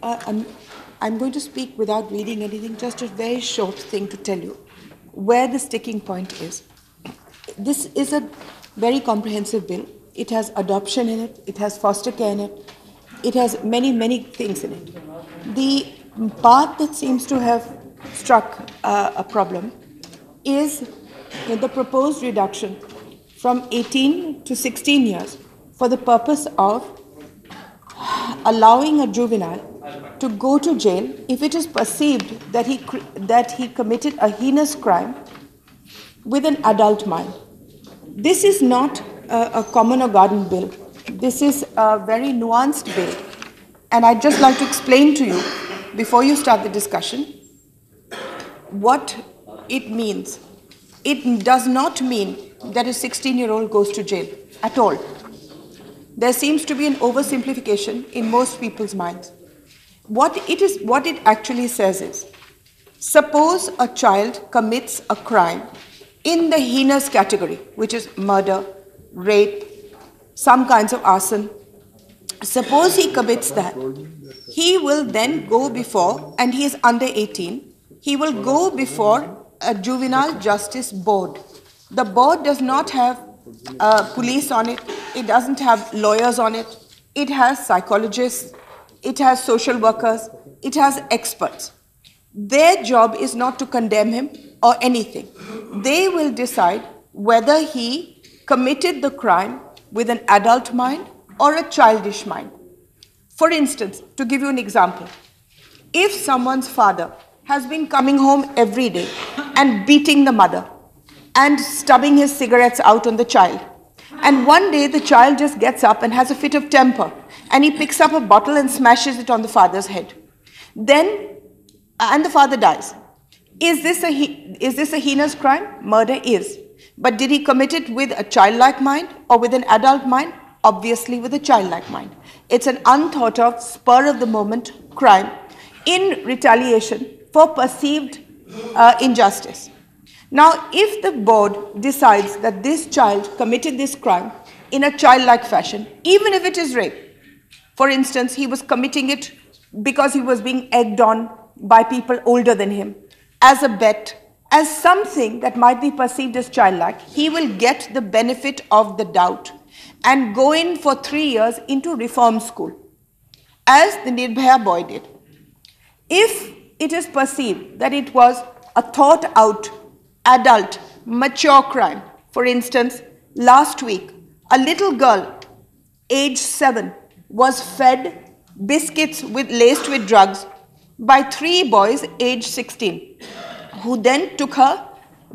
I'm going to speak without reading anything, just a very short thing to tell you where the sticking point is. This is a very comprehensive bill. It has adoption in it, it has foster care in it, it has many, many things in it. The part that seems to have struck a problem is the proposed reduction from 18 to 16 years for the purpose of allowing a juvenile to go to jail if it is perceived that he committed a heinous crime with an adult mind. This is not a common or garden bill. This is a very nuanced bill. And I'd just like to explain to you, before you start the discussion, what it means. It does not mean that a 16-year-old goes to jail at all. There seems to be an oversimplification in most people's minds. What it actually says is, suppose a child commits a crime in the heinous category, which is murder, rape, some kinds of arson. Suppose he commits that. He will then go before, and he is under 18, he will go before a juvenile justice board. The board does not have police on it, it doesn't have lawyers on it, it has psychologists, it has social workers, it has experts. Their job is not to condemn him or anything. They will decide whether he committed the crime with an adult mind or a childish mind. For instance, to give you an example, if someone's father has been coming home every day and beating the mother and stubbing his cigarettes out on the child, and one day the child just gets up and has a fit of temper and he picks up a bottle and smashes it on the father's head, and the father dies. Is this a heinous crime? Murder is. But did he commit it with a childlike mind or with an adult mind? Obviously with a childlike mind. It's an unthought of, spur of the moment crime in retaliation for perceived injustice. Now, if the board decides that this child committed this crime in a childlike fashion, even if it is rape, for instance, he was committing it because he was being egged on by people older than him, as a bet, as something that might be perceived as childlike, he will get the benefit of the doubt and go in for 3 years into reform school, as the Nirbhaya boy did. If it is perceived that it was a thought out, adult, mature crime, for instance, last week, a little girl, age 7, was fed biscuits laced with drugs by 3 boys aged 16, who then took her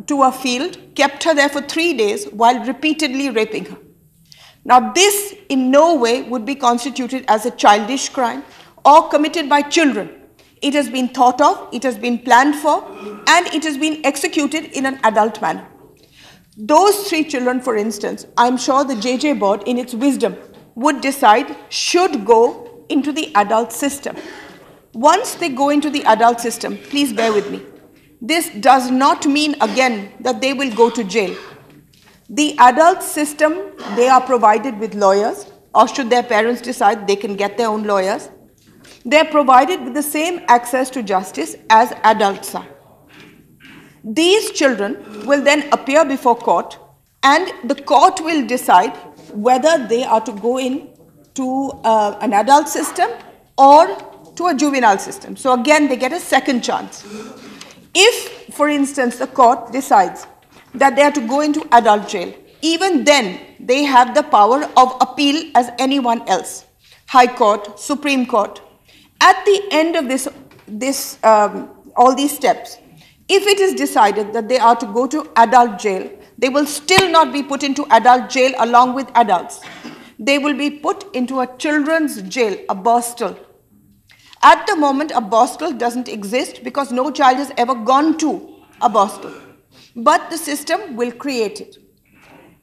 to a field, kept her there for 3 days while repeatedly raping her. Now, this in no way would be constituted as a childish crime or committed by children. It has been thought of, it has been planned for, and it has been executed in an adult manner. Those 3 children, for instance, I'm sure the JJ board, in its wisdom, would decide should go into the adult system. Once they go into the adult system, please bear with me, this does not mean again that they will go to jail. The adult system, they are provided with lawyers, or should their parents decide, they can get their own lawyers. They are provided with the same access to justice as adults are. These children will then appear before court, and the court will decide whether they are to go in to an adult system or to a juvenile system. So again, they get a second chance. If, for instance, the court decides that they are to go into adult jail, even then they have the power of appeal as anyone else. High Court, Supreme Court. At the end of all these steps, if it is decided that they are to go to adult jail, they will still not be put into adult jail along with adults. They will be put into a children's jail, a Borstal. At the moment, a Borstal doesn't exist because no child has ever gone to a Borstal. But the system will create it.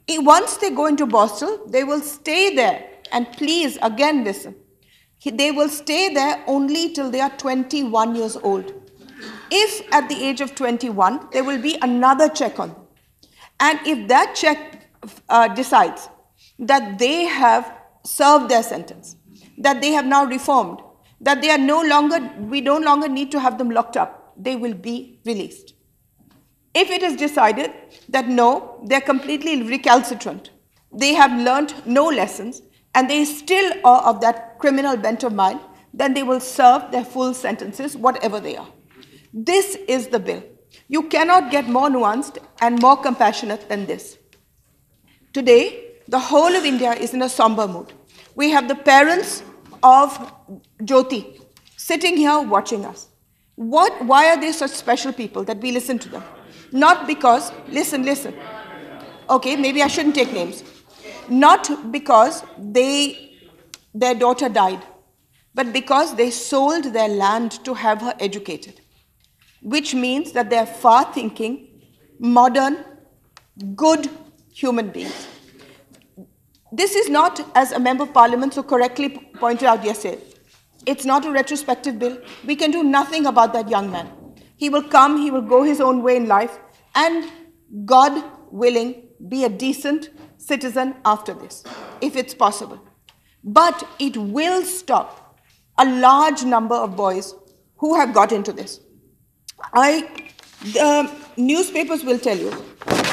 Once they go into Borstal, they will stay there. And please, again, listen. They will stay there only till they are 21 years old. If at the age of 21, there will be another check on them. And if that check decides that they have served their sentence, that they have now reformed, that they are we no longer need to have them locked up. They will be released. If it is decided that no, they're completely recalcitrant, they have learned no lessons, and they still are of that criminal bent of mind, then they will serve their full sentences, whatever they are. This is the bill. You cannot get more nuanced and more compassionate than this. Today, the whole of India is in a somber mood. We have the parents of Jyoti sitting here watching us. Why are they such special people that we listen to them? Not because, listen. Okay, maybe I shouldn't take names. Not because their daughter died, but because they sold their land to have her educated, which means that they are far-thinking, modern, good human beings. This is not, as a member of parliament so correctly pointed out yesterday, it's not a retrospective bill. We can do nothing about that young man. He will come, he will go his own way in life, and God willing, be a decent citizen after this, if it's possible. But it will stop a large number of boys who have got into this. The newspapers will tell you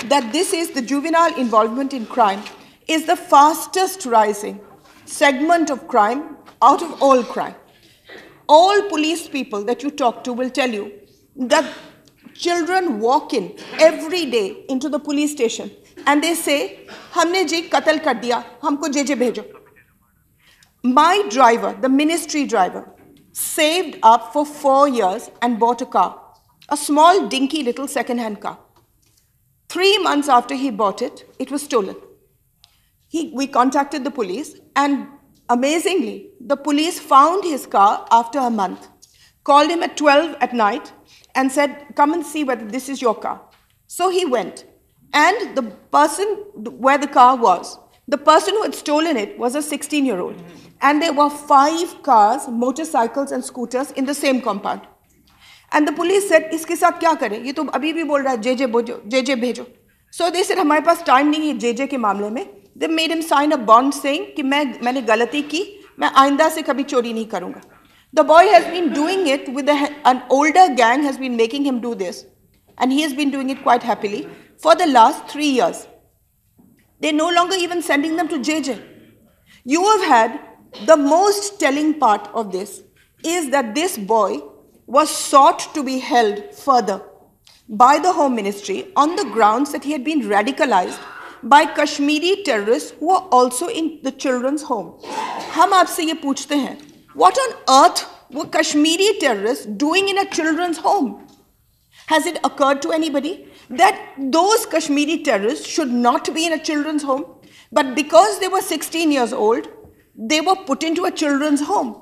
that this is the juvenile involvement in crime is the fastest rising segment of crime out of all crime. All police people that you talk to will tell you that children walk in every day into the police station and they say, "Humne ji qatl kar diya, humko JJ bhejo." My driver, the ministry driver, saved up for 4 years and bought a car, a small dinky little second-hand car. 3 months after he bought it, it was stolen. We contacted the police, and amazingly, the police found his car after a month, called him at 12 at night and said, "Come and see whether this is your car." So he went, and the person where the car was, the person who had stolen it was a 16-year-old. And there were 5 cars, motorcycles and scooters in the same compound. And the police said, "Iske saath kya kare? Ye to abhi bhi bol raha hai, JJ bhejo." So they said, "Hamare paas time nahi hai JJ ke मामले में." They made him sign a bond saying कि मैंने गलती की, मैं आइंदा से कभी चोरी नहीं करूँगा. The boy has been doing it with an older gang has been making him do this. And he has been doing it quite happily for the last 3 years. They're no longer even sending them to JJ. You have had the most telling part of this is that this boy was sought to be held further by the Home Ministry on the grounds that he had been radicalized by Kashmiri terrorists who are also in the children's home. हम आपसे ये पूछते हैं, what on earth were Kashmiri terrorists doing in a children's home? Has it occurred to anybody that those Kashmiri terrorists should not be in a children's home? But because they were 16 years old, they were put into a children's home.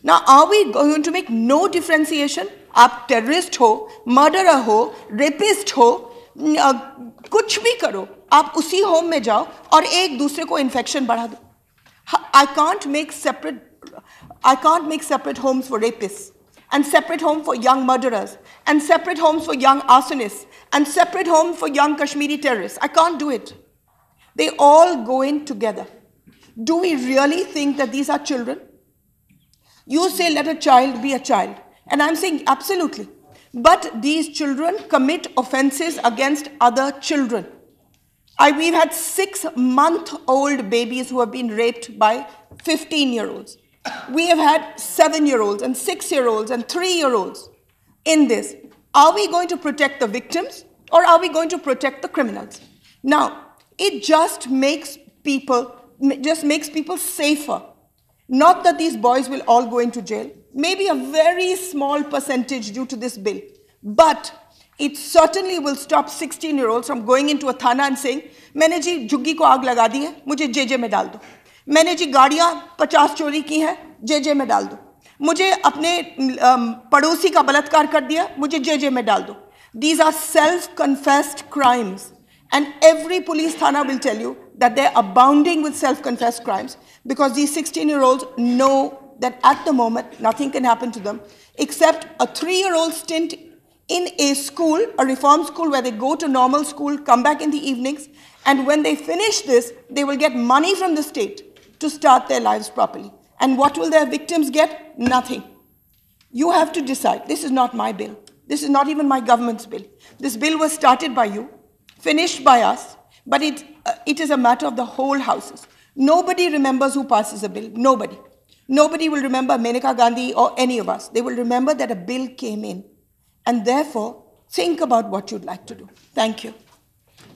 Now, are we going to make no differentiation? आप terrorist हो, murderer हो, rapist हो, कुछ भी करो, आप उसी home में जाओ और एक दूसरे को infection बढ़ा दो. I can't make separate homes for rapists, and separate home for young murderers, and separate homes for young arsonists, and separate home for young Kashmiri terrorists. I can't do it. They all go in together. Do we really think that these are children? You say let a child be a child, and I'm saying absolutely. But these children commit offenses against other children. We've had 6-month-old babies who have been raped by 15-year-olds. We have had 7-year-olds and 6-year-olds and 3-year-olds in this. Are we going to protect the victims or are we going to protect the criminals? Now, it just makes people safer. Not that these boys will all go into jail. Maybe a very small percentage due to this bill. But it certainly will stop 16-year-olds from going into a thana and saying, मैंने जी झुग्गी को आग लगा दी है, मुझे JJ में डाल दो. मैंने जी गाड़ियाँ 50 चोरी की हैं, जेजे में डाल दो. मुझे अपने पड़ोसी का बलात्कार कर दिया, मुझे जेजे में डाल दो. These are self-confessed crimes. And every police thana will tell you that they're abounding with self-confessed crimes because these 16-year-olds know that at the moment nothing can happen to them except a 3-year-old stint in a school, a reform school where they go to normal school, come back in the evenings, and when they finish this, they will get money from the state to start their lives properly. And what will their victims get? Nothing. You have to decide. This is not my bill. This is not even my government's bill. This bill was started by you, finished by us, but it is a matter of the whole houses. Nobody remembers who passes a bill. Nobody. Nobody will remember Maneka Gandhi or any of us. They will remember that a bill came in. And therefore, think about what you'd like to do. Thank you.